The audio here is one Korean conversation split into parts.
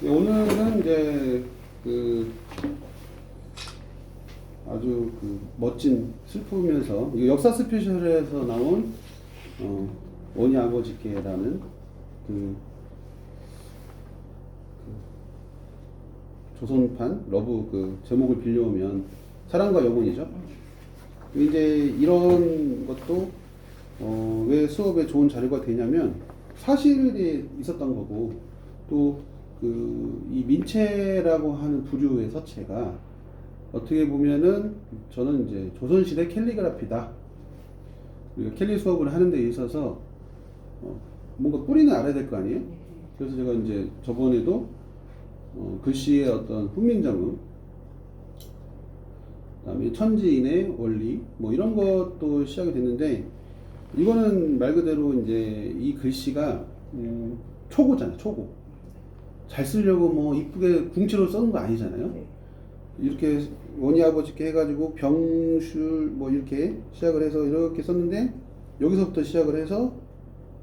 오늘은 이제 그 아주 그 멋진 슬프면서 이거 역사 스페셜에서 나온 원희 아버지께라는 그 조선판 러브 그 제목을 빌려오면 사랑과 영혼이죠. 이제 이런 것도 왜 수업에 좋은 자료가 되냐면 사실이 있었던 거고 또 그 이 민체라고 하는 부류의 서체가 어떻게 보면은 저는 이제 조선시대 캘리그라피다. 우리가 캘리 수업을 하는 데 있어서 뭔가 뿌리는 알아야 될 거 아니에요? 그래서 제가 이제 저번에도 글씨의 어떤 훈민정음, 그다음에 천지인의 원리, 뭐 이런 것도 시작이 됐는데 이거는 말 그대로 이제 이 글씨가 초고잖아요, 초고. 잘 쓰려고 뭐 이쁘게 궁치로 써는 거 아니잖아요. 이렇게 원희 아버지께 해가지고 병술 뭐 이렇게 시작을 해서 이렇게 썼는데 여기서부터 시작을 해서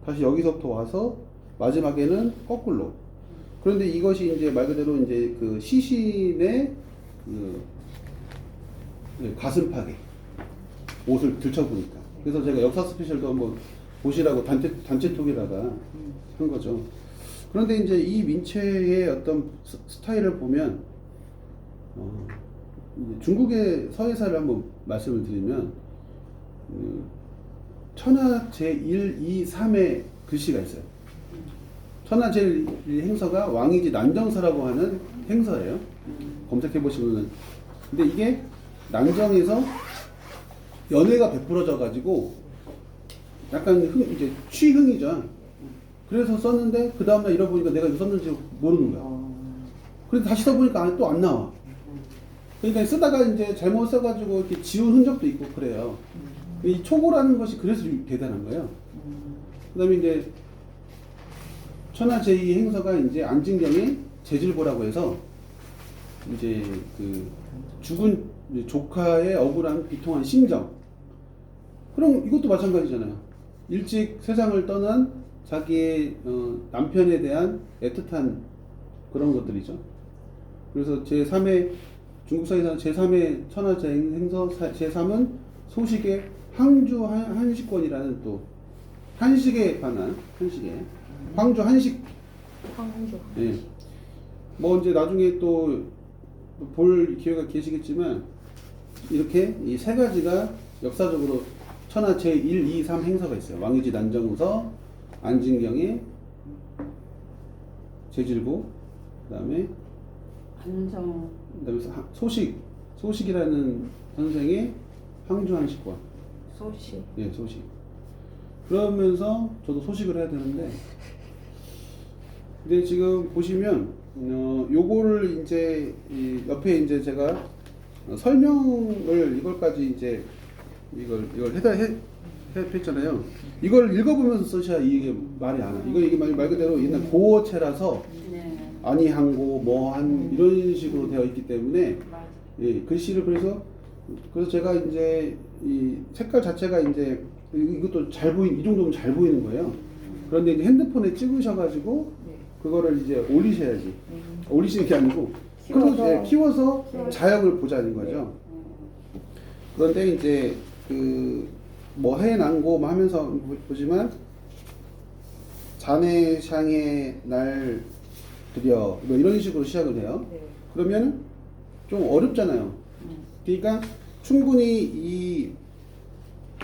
다시 여기서부터 와서 마지막에는 거꾸로. 그런데 이것이 이제 말 그대로 이제 그 시신의 그 가슴팍에 옷을 들춰보니까. 그래서 제가 역사 스페셜도 한번 보시라고 단체톡에다가 한 거죠. 그런데 이제 이 민체의 어떤 스타일을 보면 중국의 서예사를 한번 말씀을 드리면 천하 제1, 2, 3의 글씨가 있어요. 천하 제1 행서가 왕이지 난정서라고 하는 행서예요. 검색해 보시면은. 근데 이게 난정에서 연회가 베풀어져 가지고 약간 이제 취흥이죠. 그래서 썼는데 그 다음날 잃어보니까 내가 이거 썼는지 모르는 거야. 그래서 다시 써보니까 또 안 나와. 그러니까 쓰다가 이제 잘못 써가지고 이렇게 지운 흔적도 있고 그래요. 이 초고라는 것이 그래서 대단한 거예요. 그 다음에 이제 천하 제2 행서가 이제 안진경의 재질보라고 해서 이제 그 죽은 조카의 억울한 비통한 심정. 그럼 이것도 마찬가지잖아요. 일찍 세상을 떠난 자기의 남편에 대한 애틋한 그런 것들이죠. 그래서 제3의 중국 사회에서 제3의 천하제 행서 제3은 소식의 항주 한식권이라는 또 한식에 관한 한식에 황주 한식. 예. 뭐 이제 나중에 또 볼 기회가 계시겠지만 이렇게 이 세 가지가 역사적으로 천하 제1, 2, 3 행서가 있어요. 왕이지 난정서, 안진경의 재질보, 그다음에 그다음에 소식이라는 선생의 항주한식권. 소식. 예, 소식. 그러면서 저도 소식을 해야 되는데, 근데 지금 보시면 요거를 이제 옆에 이제 제가 설명을 이걸까지 이제 이걸 했잖아요. 이걸 읽어보면서 쓰셔야 이게 말이 안 와. 이게 말 그대로 옛날 고어체라서 아니한고 뭐한 이런 식으로 되어 있기 때문에 예, 글씨를 그래서 제가 이제 이 색깔 자체가 이제 이것도 이 정도면 잘 보이는 거예요. 그런데 이제 핸드폰에 찍으셔가지고 그거를 이제 올리셔야지. 올리시는 게 아니고 키워서 자역을 보자는 거죠. 그런데 이제 그 뭐 해난고 하면서 보지만 자네샹의 날 드려 뭐 이런 식으로 시작을 해요. 그러면 좀 어렵잖아요. 그러니까 충분히 이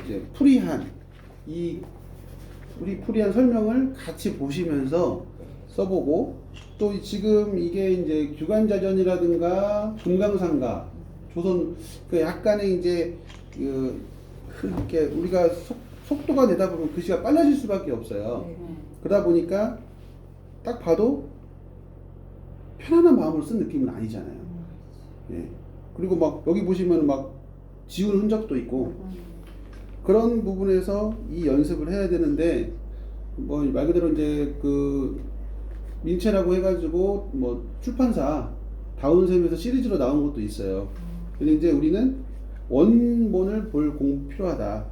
이제 풀이한 설명을 같이 보시면서 써보고 또 지금 이게 이제 규간자전이라든가 금강상가 조선 그 약간의 이제 이렇게 우리가 속도가 내다 보면 글씨가 빨라질 수밖에 없어요. 그러다 보니까 딱 봐도 편안한 마음으로 쓴 느낌은 아니잖아요. 예. 그리고 막 여기 보시면 막 지운 흔적도 있고 그런 부분에서 이 연습을 해야 되는데 뭐 말 그대로 이제 그 민체라고 해가지고 뭐 출판사 다운샘에서 시리즈로 나온 것도 있어요. 근데 이제 우리는 원본을 볼 공부 필요하다.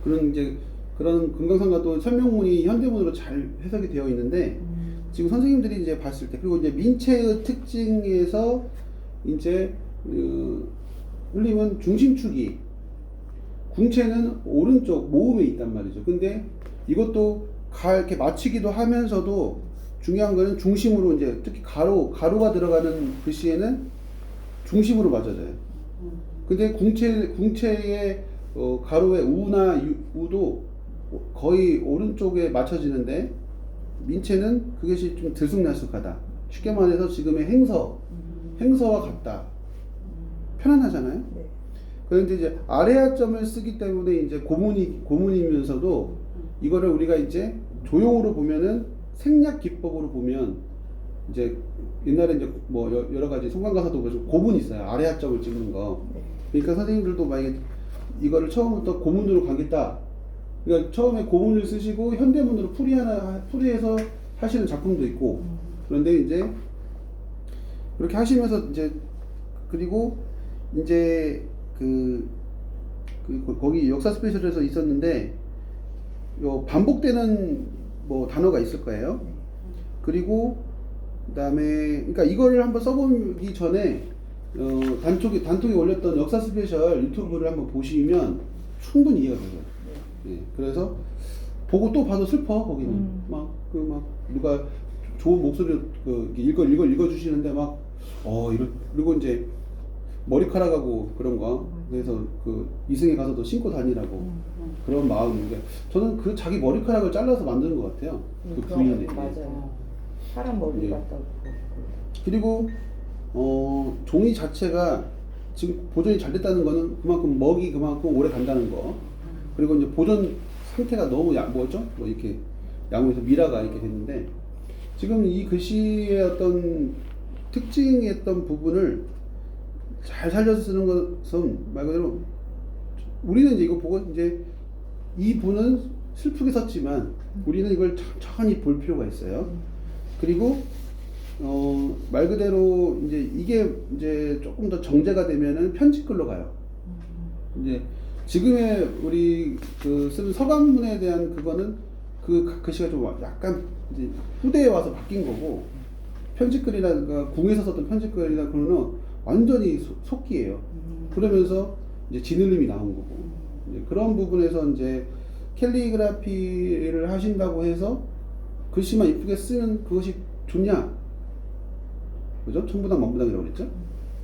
그런 금강산가도 설명문이 현대문으로 잘 해석이 되어 있는데 지금 선생님들이 이제 봤을 때, 그리고 이제 민체의 특징에서 이제 흘림은 중심축이, 궁체는 오른쪽 모음에 있단 말이죠. 근데 이것도 이렇게 맞추기도 하면서도 중요한 거는 중심으로, 이제 특히 가로가 들어가는 글씨에는 중심으로 맞아져요. 근데 궁체의 가로의 우나 우도 거의 오른쪽에 맞춰지는데, 민체는 그것이 좀 들쑥날쑥하다. 쉽게 말해서 지금의 행서와 같다. 편안하잖아요. 네. 그런데 이제 아래아점을 쓰기 때문에 이제 고문이면서도 이거를 우리가 이제 조용으로 보면은 생략 기법으로 보면 이제 옛날에 이제 뭐 여러 가지 송강가사도 그래서 고문이 있어요. 아래아점을 찍는 거. 네. 그러니까 선생님들도 만약에 이거를 처음부터 고문으로 가겠다. 그러니까 처음에 고문을 쓰시고 현대문으로 풀이해서 하시는 작품도 있고. 그런데 이제 그렇게 하시면서 이제, 그리고 이제 거기 역사 스페셜에서 있었는데 요 반복되는 뭐 단어가 있을 거예요. 그리고 그다음에 그러니까 이거를 한번 써보기 전에 단톡에 올렸던 역사 스페셜 유튜브를 한번 보시면 충분히 이해가 되죠. 예, 그래서 보고 또 봐도 슬퍼. 거기는 막 누가 좋은 목소리로 읽어주시는데 그리고 이제 머리카락하고 그런 거, 그래서 이승에 가서도 신고 다니라고 그런 마음인데, 저는 자기 머리카락을 잘라서 만드는 것 같아요. 그 부인이. 맞아요. 사람 머리 예. 같다고. 그리고 종이 자체가 지금 보존이 잘 됐다는 거는 그만큼 먹이 그만큼 오래 간다는 거. 그리고 이제 보존 상태가 너무 이렇게 양호해서 미라가 이렇게 됐는데, 지금 이 글씨의 어떤 특징이었던 부분을 잘 살려서 쓰는 것은 말 그대로 우리는 이제 이거 보고 이제 이 분은 슬프게 썼지만 우리는 이걸 천천히 볼 필요가 있어요. 그리고 말 그대로 이제 이게 이제 조금 더 정제가 되면은 편집글로 가요. 이제 지금의 우리 쓰는 서강문에 대한 그거는 글씨가 좀 약간 이제 후대에 와서 바뀐 거고, 편집글이나 궁에서 썼던 편집글이나 그거는 완전히 속기예요. 그러면서 이제 진을림이 나온 거고, 이제 그런 부분에서 이제 캘리그라피를 하신다고 해서 글씨만 이쁘게 쓰는 그것이 좋냐? 그죠? 천부당 만부당이라고 그랬죠?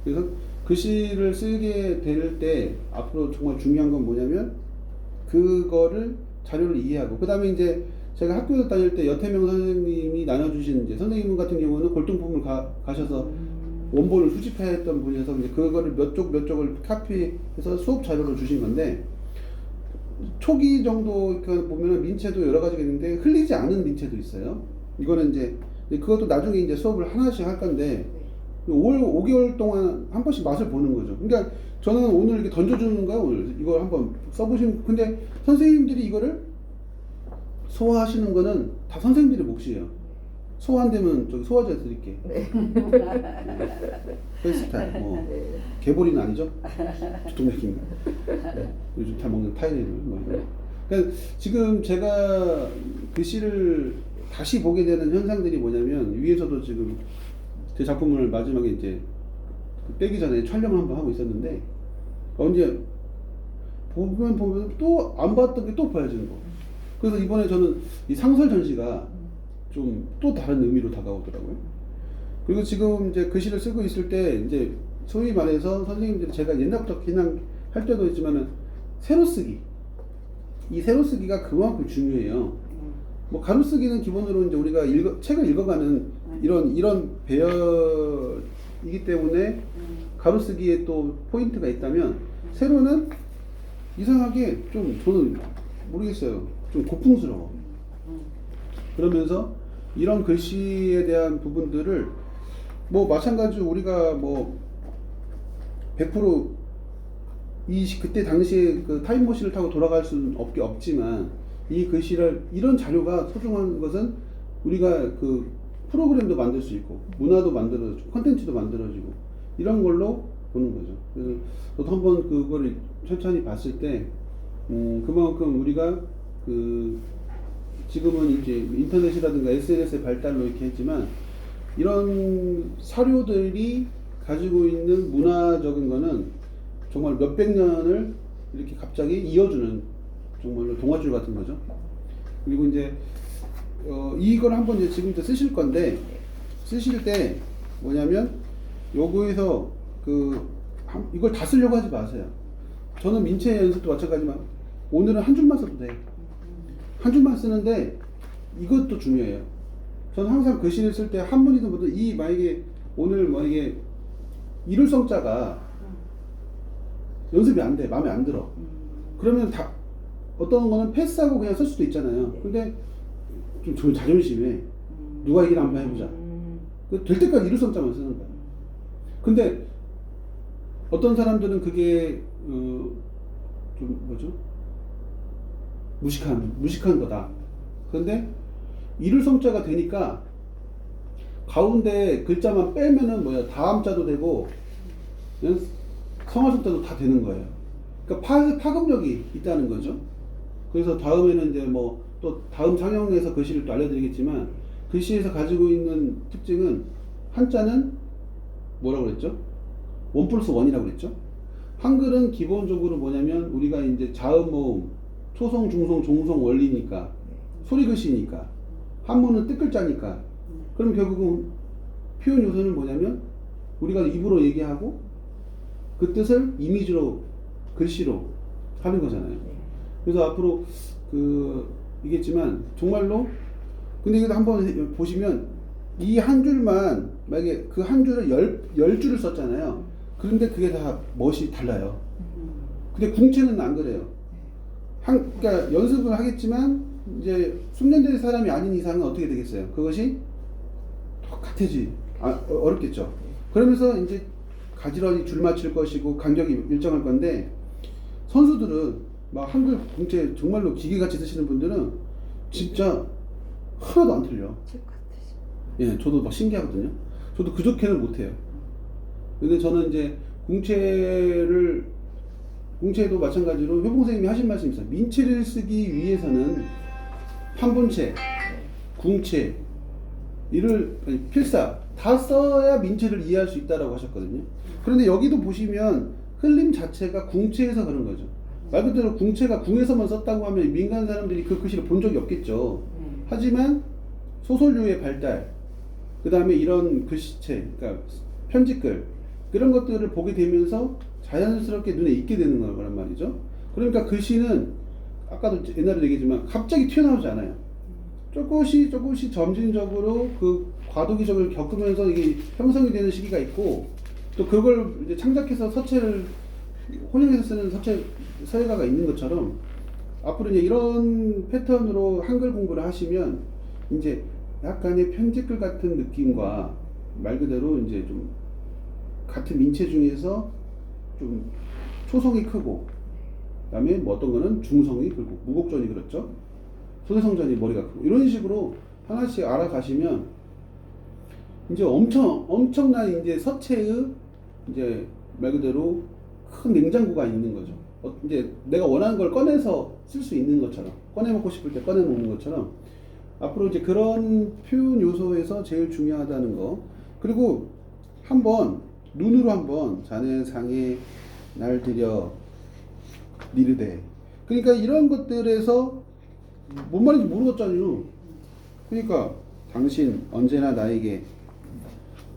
그래서 글씨를 쓰게 될 때 앞으로 정말 중요한 건 뭐냐면 그거를 자료를 이해하고, 그 다음에 이제 제가 학교 다닐 때 여태명 선생님이 나눠주신 이제 선생님 같은 경우는 골동품을 가셔서 원본을 수집했던 분이어서 이제 그거를 몇 쪽을 카피해서 수업 자료를 주신 건데, 초기 정도 보면은 민체도 여러 가지가 있는데 흘리지 않은 민체도 있어요. 이거는 이제 그것도 나중에 이제 수업을 하나씩 할 건데 5개월 동안 한 번씩 맛을 보는 거죠. 그러니까 저는 오늘 이렇게 던져주는 거야. 오늘 이거 한번 써보시면, 근데 선생님들이 이거를 소화하시는 거는 다 선생님들의 몫이에요. 소화 안 되면 저기 소화제 드릴게. 네. 페이스타일, 네. 개보리는 아니죠? 두통약입니다. 요즘 잘 먹는 타이레놀 그러니까 지금 제가 글씨를 다시 보게 되는 현상들이 뭐냐면, 위에서도 지금 제 작품을 마지막에 이제 빼기 전에 촬영을 한번 하고 있었는데, 언제 보면 또 안 봤던 게 또 보여지는 거. 그래서 이번에 저는 이 상설 전시가 좀 또 다른 의미로 다가오더라고요. 그리고 지금 이제 글씨를 쓰고 있을 때 이제 소위 말해서 선생님들이, 제가 옛날부터 그냥 할 때도 있지만은 세로 쓰기, 이 세로 쓰기가 그만큼 중요해요. 뭐 가로 쓰기는 기본으로 이제 우리가 책을 읽어가는 이런 배열이기 때문에 가로 쓰기에 또 포인트가 있다면, 세로는 이상하게 좀 저는 모르겠어요. 좀 고풍스러워. 그러면서 이런 글씨에 대한 부분들을 뭐 마찬가지로 우리가 뭐 100% 그때 당시에 그 타임머신을 타고 돌아갈 수는 없지만, 이 글씨를, 이런 자료가 소중한 것은 우리가 그 프로그램도 만들 수 있고 문화도 만들어지고 콘텐츠도 만들어지고 이런 걸로 보는 거죠. 그래서 저도 한번 그거를 천천히 봤을 때 그만큼 우리가 지금은 이제 인터넷이라든가 SNS의 발달로 이렇게 했지만 이런 사료들이 가지고 있는 문화적인 거는 정말 몇백 년을 이렇게 갑자기 이어주는 정말로 동화줄 같은 거죠. 그리고 이제 이걸 한번 이제 지금부터 쓰실 건데 쓰실 때 뭐냐면 요거에서 이걸 다 쓰려고 하지 마세요. 저는 민체 연습도 마찬가지지만 오늘은 한 줄만 써도 돼요. 한 줄만 쓰는데 이것도 중요해요. 저는 항상 글씨를 쓸 때 한문이든 뭐든 만약에 오늘 만약에 일을성자가 연습이 안 돼, 마음에 안 들어. 그러면 다 어떤 거는 패스하고 그냥 쓸 수도 있잖아요. 근데 좀 자존심에 누가 이길 한번 해보자. 될 때까지 일을성자만 쓰는 거야. 근데 어떤 사람들은 그게 좀 뭐죠? 무식한 거다. 그런데 일을성자가 되니까 가운데 글자만 빼면은 다음 자도 되고 성화성자도 다 되는 거예요. 그러니까 파급력이 있다는 거죠. 그래서 다음에는 이제 또 다음 상영에서 글씨를 또 알려드리겠지만 글씨에서 가지고 있는 특징은 한자는 뭐라고 그랬죠? 1+1이라고 그랬죠? 한글은 기본적으로 뭐냐면 우리가 이제 자음 모음 초성 중성 종성 원리니까 소리 글씨니까 한문은 뜻글자니까 그럼 결국은 표현 요소는 뭐냐면 우리가 입으로 얘기하고 그 뜻을 이미지로 글씨로 하는 거잖아요. 그래서 앞으로 이겠지만 정말로 근데 이거 한번 보시면 이 한 줄만 만약에 그 한 줄을 열 줄을 썼잖아요. 그런데 그게 다 멋이 달라요. 근데 궁체는 안 그래요. 그러니까 연습을 하겠지만 이제 숙련된 사람이 아닌 이상은 어떻게 되겠어요? 그것이 똑같아지 어렵겠죠. 그러면서 이제 가지런히 줄 맞출 것이고 간격이 일정할 건데 선수들은 막 한글 궁체 정말로 기계같이 쓰시는 분들은 진짜 하나도 안 틀려. 예, 저도 막 신기하거든요. 저도 그렇게는 못해요. 근데 저는 이제 궁체도 마찬가지로 효봉 선생님이 하신 말씀이 있어요. 민체를 쓰기 위해서는 판본체, 궁체, 필사 다 써야 민체를 이해할 수 있다라고 하셨거든요. 그런데 여기도 보시면 흘림 자체가 궁체에서 그런 거죠. 말 그대로 궁체가 궁에서만 썼다고 하면 민간 사람들이 그 글씨를 본 적이 없겠죠. 하지만 소설류의 발달, 그 다음에 이런 글씨체, 그러니까 편집글 그런 것들을 보게 되면서 자연스럽게 눈에 익게 되는 거란 말이죠. 그러니까 글씨는 아까도 옛날에 얘기했지만 갑자기 튀어나오지 않아요. 조금씩 점진적으로 그 과도기적을 겪으면서 이게 형성이 되는 시기가 있고 또 그걸 이제 창작해서 서체를 혼용해서 쓰는 서예가가 있는 것처럼 앞으로 이제 이런 패턴으로 한글 공부를 하시면 이제 약간의 편집글 같은 느낌과 말 그대로 이제 좀 같은 민체 중에서 좀 초성이 크고 그다음에 어떤 거는 중성이 크고 무곡전이 그렇죠. 소대성전이 머리가 크고 이런 식으로 하나씩 알아가시면 이제 엄청난 이제 서체의 이제 말 그대로 큰 냉장고가 있는 거죠. 이제 내가 원하는 걸 꺼내서 쓸 수 있는 것처럼 꺼내 먹고 싶을 때 꺼내 먹는 것처럼 앞으로 이제 그런 표현 요소에서 제일 중요하다는 거. 그리고 한번 눈으로 한번 자네 상에 날 들여 니르되. 그러니까 이런 것들에서 뭔 말인지 모르겠잖아요. 그러니까 당신 언제나 나에게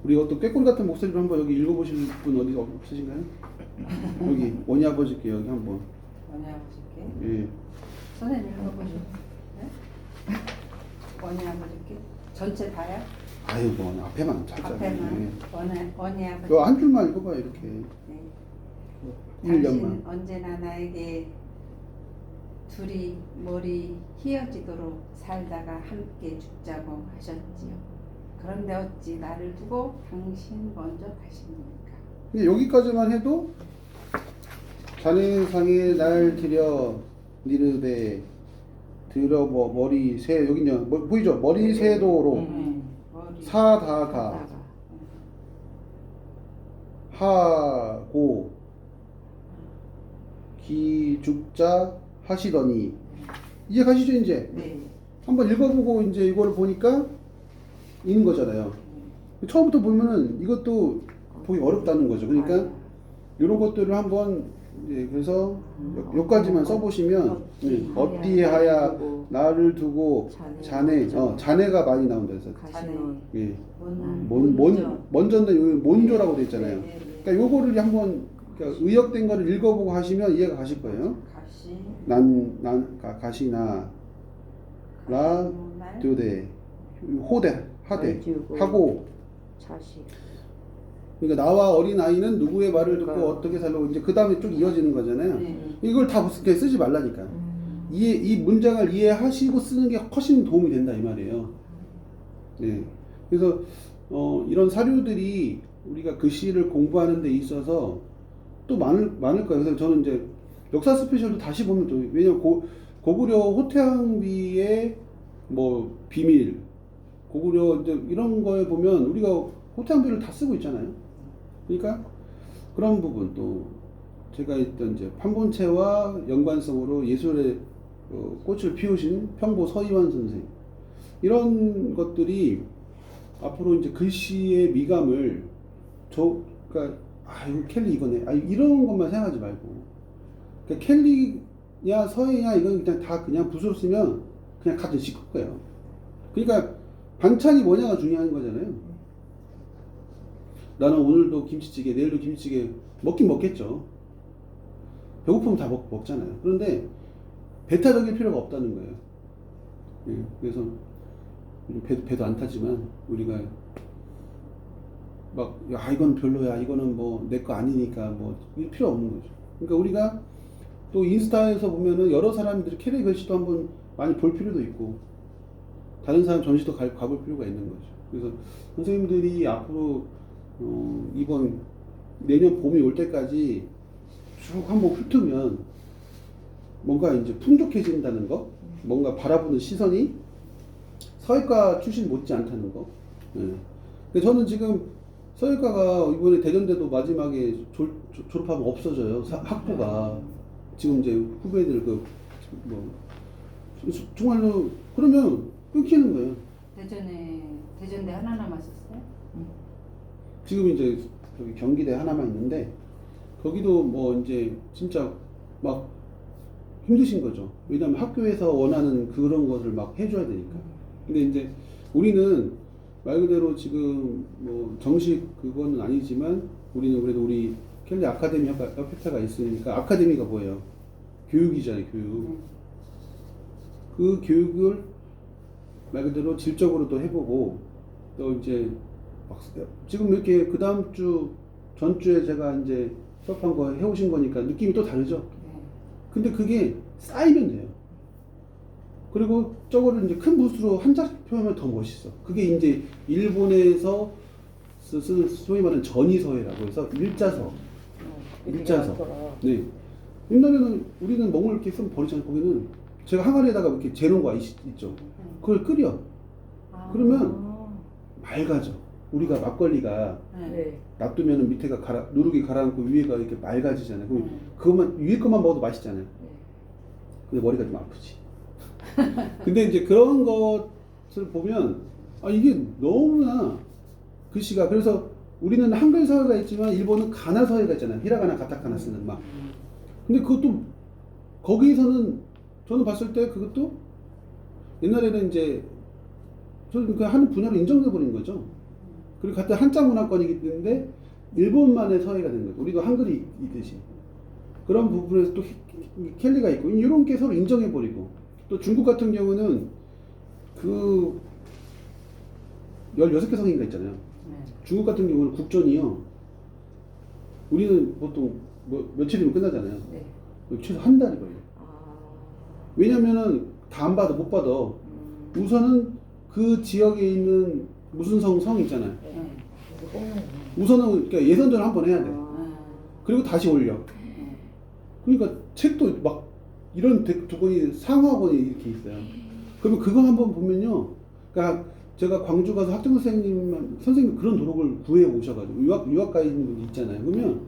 우리 어떤 꾀꼬리 같은 목소리로 한번 여기 읽어보실 분 어디 없으신가요? 여기 원희 아버지께 여기 한번. 원희 아버지께. 예. 선생님 읽어보시죠. 네? 원희 아버지께 전체 다요? 아이고 앞에만 살짝. 앞에만 예. 원희 아버지. 요 한 줄만 읽어봐요 이렇게. 네. 1년만. 당신 언제나 나에게 둘이 머리 휘어지도록 살다가 함께 죽자고 하셨지요. 그런데 어찌 나를 두고 당신 먼저 가십니까? 근데 여기까지만 해도 자네 상에 날 들여 니르되 들어 머리 새 여기 이제 보이죠? 머리 새도록 머리 사다가 하고 기죽자 하시더니 이제 가시죠 이제. 네. 한번 읽어보고 이제 이거를 보니까 있는 거잖아요. 처음부터 보면은 이것도 보기 어렵다는 거죠. 그러니까 이런 것들을 한번 그래서 여기까지만 써보시면 어디하야 나를 두고 자네 자네가 많이 나온다 그래서 가시는 예. 먼저. 먼저인데 여기 몬조라고 돼 있잖아요. 네, 네, 네. 그러니까 요거를 한번 그러니까 의역된 거를 읽어보고 하시면 이해가 가실 거예요. 가시 가시나 라 날 듀데 호대 하대 두고 하고 자식 그러니까 나와 어린 아이는 누구의 말을 듣고 그러니까. 어떻게 살라고 이제 그 다음에 쭉 이어지는 거잖아요. 네. 이걸 다 그냥 쓰지 말라니까. 이 문장을 이해하시고 쓰는 게 훨씬 도움이 된다 이 말이에요. 네. 그래서 이런 사료들이 우리가 글씨를 공부하는 데 있어서 또 많을 거예요. 그래서 저는 이제 역사 스페셜도 다시 보면 또 왜냐면 고구려 호태왕비의 뭐 비밀, 고구려 이제 이런 거에 보면 우리가 호태왕비를 다 쓰고 있잖아요. 그러니까 그런 부분 또 제가 했던 이제 판본체와 연관성으로 예술의 꽃을 피우신 평보 서희환 선생 이런 것들이 앞으로 이제 글씨의 미감을 그러니까 이거 켈리 이거네 이런 것만 생각하지 말고 그러니까 켈리냐 서희냐 이건 그냥 다 그냥 붓으로 쓰면 그냥 같은 식구일 거예요. 그러니까 반찬이 뭐냐가 중요한 거잖아요. 나는 오늘도 김치찌개 내일도 김치찌개 먹긴 먹겠죠. 배고프면 다 먹잖아요. 그런데 배타적일 필요가 없다는 거예요. 예, 그래서 배도 안 타지만 우리가 막 이건 별로야 이거는 뭐 내 거 아니니까 뭐 이럴 필요 없는 거죠. 그러니까 우리가 또 인스타에서 보면은 여러 사람들이 캐리 글씨도 한번 많이 볼 필요도 있고 다른 사람 전시도 가볼 필요가 있는 거죠. 그래서 선생님들이 앞으로 이번 내년 봄이 올 때까지 쭉 한번 훑으면 뭔가 이제 풍족해진다는 거, 뭔가 바라보는 시선이 서예과 출신 못지 않다는 거. 예. 근데 저는 지금 서예과가 이번에 대전대도 마지막에 졸업하면 없어져요. 학부가 지금 이제 후배들 정말로 그러면 끊기는 거예요. 대전대 하나 남았었어요? 지금 이제 여기 경기대 하나만 있는데 거기도 뭐 이제 진짜 막 힘드신 거죠. 왜냐면 학교에서 원하는 그런 것을 막 해줘야 되니까. 근데 이제 우리는 말 그대로 지금 뭐 정식 그거는 아니지만 우리는 그래도 우리 켈리 아카데미 협회가 있으니까 아카데미가 뭐예요? 교육이잖아요, 교육. 그 교육을 말 그대로 질적으로 또 해보고 또 이제 막 지금 이렇게 그 다음 주 전주에 제가 이제 수업한 거 해오신 거니까 느낌이 또 다르죠. 근데 그게 쌓이면 돼요. 그리고 저거를 이제 큰 붓으로 한 자씩 표현하면 더 멋있어. 그게 이제 일본에서 쓰는 소위 말하는 전이서예라고 해서 일자서. 네. 옛날에는 우리는 멍을 이렇게 쓰면 버리잖아요. 거기는 제가 항아리에다가 이렇게 재놓은 거 있죠. 그걸 끓여. 그러면 맑아져. 우리가 막걸리가 네. 놔두면 밑에가 누룩이 가라앉고 위에가 이렇게 맑아지잖아요. 그럼 그것만 위에 것만 먹어도 맛있잖아요. 근데 머리가 좀 아프지. 근데 이제 그런 것을 보면 이게 너무나 글씨가 그래서 우리는 한글 서예가 있지만 일본은 가나 서예가 있잖아요. 히라가나 가타카나 쓰는 막. 근데 그것도 거기서는 저는 봤을 때 그것도 옛날에는 이제 저는 그 하는 분야로 인정돼 버린 거죠. 그리고 같은 한자 문화권이기 때문에 일본만의 서예가 되는 거죠. 우리도 한글이 있듯이. 그런 부분에서 또 켈리가 있고 이런 게 서로 인정해 버리고 또 중국 같은 경우는 그 16개 성인가 있잖아요. 중국 같은 경우는 국전이요. 우리는 보통 뭐 며칠이면 끝나잖아요. 최소 한 달이 걸려요. 왜냐면은 다 안 받아 못 받아. 우선은 그 지역에 있는 무슨 성 있잖아요. 우선은 그러니까 예선전을 한번 해야 돼. 그리고 다시 올려. 그러니까 책도 막 이런 두 권이 상하권이 이렇게 있어요. 그러면 그거 한번 보면요. 그러니까 제가 광주 가서 학생 선생님 그런 도록을 구해 오셔가지고 유학 가 있는 분이 있잖아요. 그러면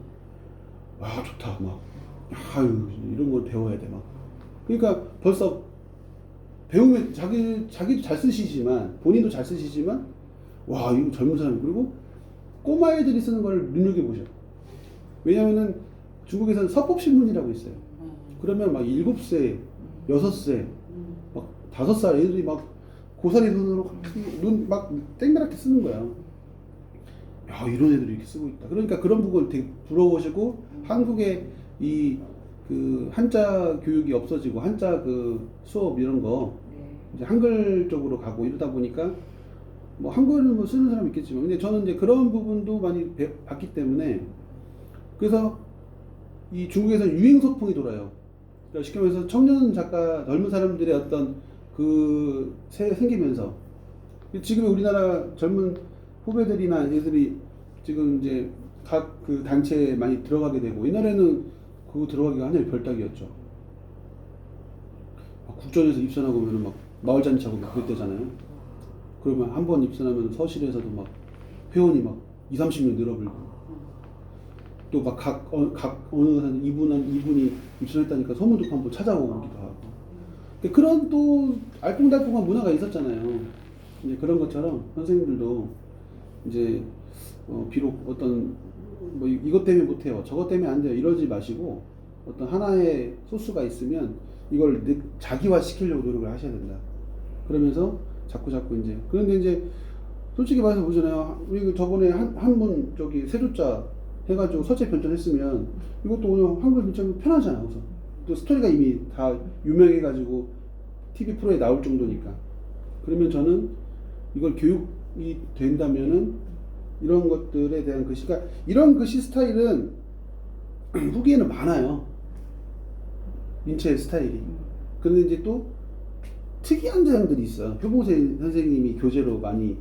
좋다 막 아유 이런 걸 배워야 돼 막. 그러니까 벌써 배우면 자기도 잘 쓰시지만 본인도 잘 쓰시지만 와 이거 젊은 사람 그리고 꼬마 애들이 쓰는 걸 눈여겨 보셔. 왜냐면은 중국에서는 서법신문이라고 있어요. 그러면 막 7세, 6세, 막 5살 애들이 막 고사리 손으로 눈 막 땡그랗게 쓰는 거야. 야 이런 애들이 이렇게 쓰고 있다. 그러니까 그런 부분 되게 부러워하시고 한국의 이 그 한자 교육이 없어지고 한자 그 수업 이런 거 이제 한글 쪽으로 가고 이러다 보니까 뭐 한글은 뭐 쓰는 사람 있겠지만 근데 저는 이제 그런 부분도 많이 봤기 때문에 그래서 이 중국에서 유행 소풍이 돌아요. 그러니까 쉽게 말해서 청년 작가 젊은 사람들의 어떤 그 생기면서 지금 우리나라 젊은 후배들이나 애들이 지금 이제 각 그 단체에 많이 들어가게 되고 옛날에는 그거 들어가기가 하나의 별따기였죠. 국전에서 입선하고 오면 막 마을잔치하고 막 그랬대잖아요. 그러면 한 번 입선하면 서실에서도 막 회원이 막 20-30명 늘어불고 또 막 각 어느 한 이분이 입선했다니까 소문듣고 한번 찾아오기도 하고 그런 또 알콩달콩한 문화가 있었잖아요. 이제 그런 것처럼 선생님들도 이제 비록 어떤 뭐 이것 때문에 못해요, 저것 때문에 안 돼요 이러지 마시고 어떤 하나의 소스가 있으면 이걸 자기화 시키려고 노력을 하셔야 된다. 그러면서 자꾸 이제 그런데 이제 솔직히 말해서 보잖아요. 우리 저번에 한문 저기 세조자 해가지고 서체 변전했으면 이것도 오늘 한글 문자면 편하잖아. 그래서 또 스토리가 이미 다 유명해가지고 TV 프로에 나올 정도니까. 그러면 저는 이걸 교육이 된다면은 이런 것들에 대한 글씨, 그러니까 이런 글씨 스타일은 후기에는 많아요. 민체 스타일이. 그런데 이제 또 특이한 자형들이 있어요. 효봉생 선생님이 교재로 많이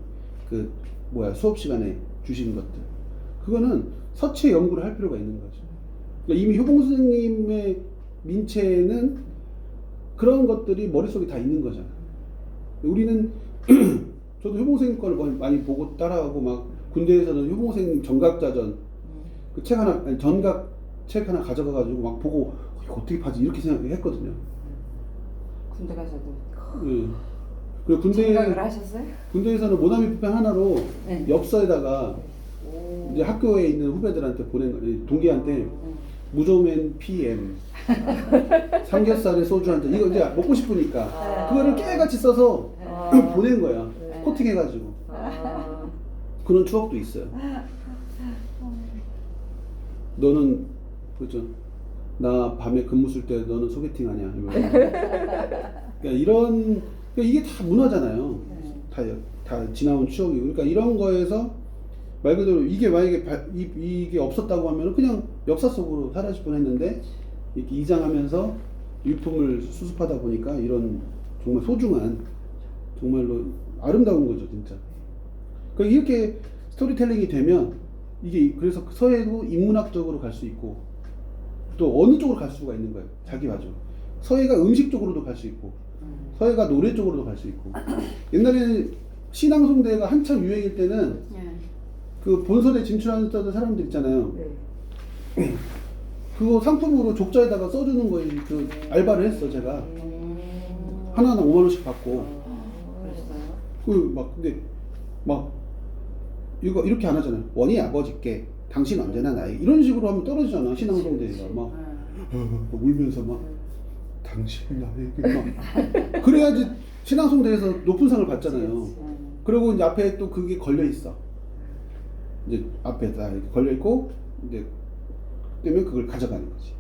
수업 시간에 주시는 것들. 그거는 서체 연구를 할 필요가 있는 거죠. 그러니까 이미 효봉 선생님의 민체는 그런 것들이 머릿속에 다 있는 거잖아요. 우리는 저도 효봉 선생님 거를 많이 보고 따라하고 막 군대에서는 효봉 선생님 전각자전 그 책 하나 아니 전각 책 하나 가져가 가지고 막 보고 이거 어떻게 파지 이렇게 생각했거든요. 군대 가서도 네. 그리고 생각을 하셨어요? 군대에서는 모나미 붓펜 하나로 네. 엽서에다가 이제 학교에 있는 후배들한테 보낸 거, 동기한테 무조맨 PM 삼겹살에 소주 한 잔 이거 이제 먹고 싶으니까 그거를 깨같이 써서 보낸 거야. 코팅해가지고 그런 추억도 있어요. 너는 그죠? 나 밤에 근무 쓸 때 너는 소개팅하냐? 그러니까 이게 다 문화잖아요. 다 지나온 추억이. 그러니까 이런 거에서 말 그대로 이게 만약에 이게 없었다고 하면 그냥 역사 속으로 사라질 뻔했는데 이렇게 이장하면서 유품을 수습하다 보니까 이런 정말 소중한 정말로 아름다운 거죠, 진짜. 그러니까 이렇게 스토리텔링이 되면 이게 그래서 서예도 인문학적으로 갈 수 있고 또 어느 쪽으로 갈 수가 있는 거예요. 자기 맞죠. 서예가 음식 쪽으로도 갈 수 있고 서예가 노래 쪽으로도 갈 수 있고 옛날에는 신앙송대가 한참 유행일 때는 그 본선에 진출하는 사람들 있잖아요. 그거 상품으로 족자에다가 써주는 거에 그 알바를 했어 제가. 하나하나 5만 원씩 받고. 근데 막 이거 이렇게 안 하잖아요. 원희 아버지께 당신 언제나 나에게 이런 식으로 하면 떨어지잖아. 신앙송대가 막 울면서 막 당신 나에게 막 그래야지 신앙송대에서 높은 상을 받잖아요. 그리고 이제 앞에 또 그게 걸려 있어. 이제 앞에 다 이렇게 걸려 있고 이제 때문에 그걸 가져가는 거지.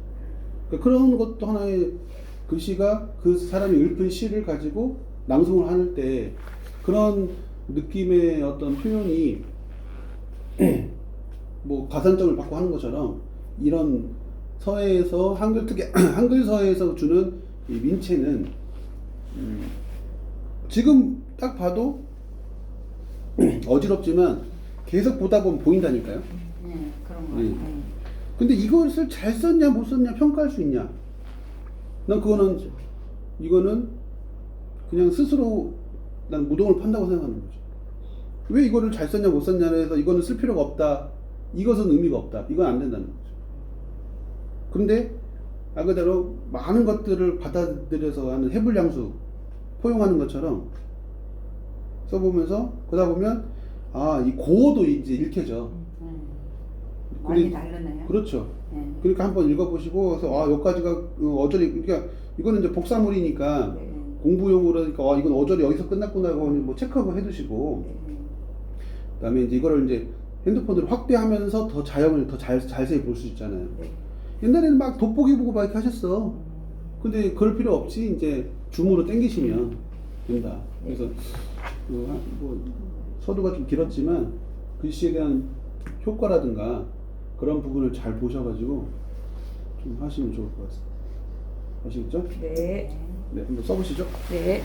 그러니까 그런 것도 하나의 글씨가 그 사람이 읊은 시를 가지고 낭송을 할 때 그런 느낌의 어떤 표현이 뭐 가산점을 받고 하는 것처럼 이런 서예에서 한글 특히 한글 서예에서 주는 이 민체는 지금 딱 봐도 어지럽지만 계속 보다 보면 보인다니까요. 그런 거. 네. 근데 이것을 잘 썼냐 못 썼냐 평가할 수 있냐? 난 이거는 그냥 스스로 난 무덤을 판다고 생각하는 거죠. 왜 이거를 잘 썼냐 못 썼냐 해서 이거는 쓸 필요가 없다. 이것은 의미가 없다. 이건 안 된다는 거죠. 그런데 말 그대로 많은 것들을 받아들여서 하는 해불량수 포용하는 것처럼 써보면서 그러다 보면 이 고어도 이제 읽혀져. 많이 근데- 다르네요. 그렇죠. 네. 그러니까 한번 읽어보시고 그래서 여기까지가 어절이 그러니까 이거는 이제 복사물이니까 네. 공부용으로니까 이건 어절이 여기서 끝났구나 하고 뭐 체크하고 해두시고 네. 그다음에 이제 이거를 이제 핸드폰으로 확대하면서 더 자연을 더 자세히 볼 수 있잖아요. 네. 옛날에는 막 돋보기 보고 막 이렇게 하셨어. 근데 그럴 필요 없이 이제 줌으로 당기시면 된다. 그래서 뭐 서두가 좀 길었지만 글씨에 대한 효과라든가 그런 부분을 잘 보셔가지고 좀 하시면 좋을 것 같습니다. 아시겠죠? 네. 네, 한번 써보시죠. 네.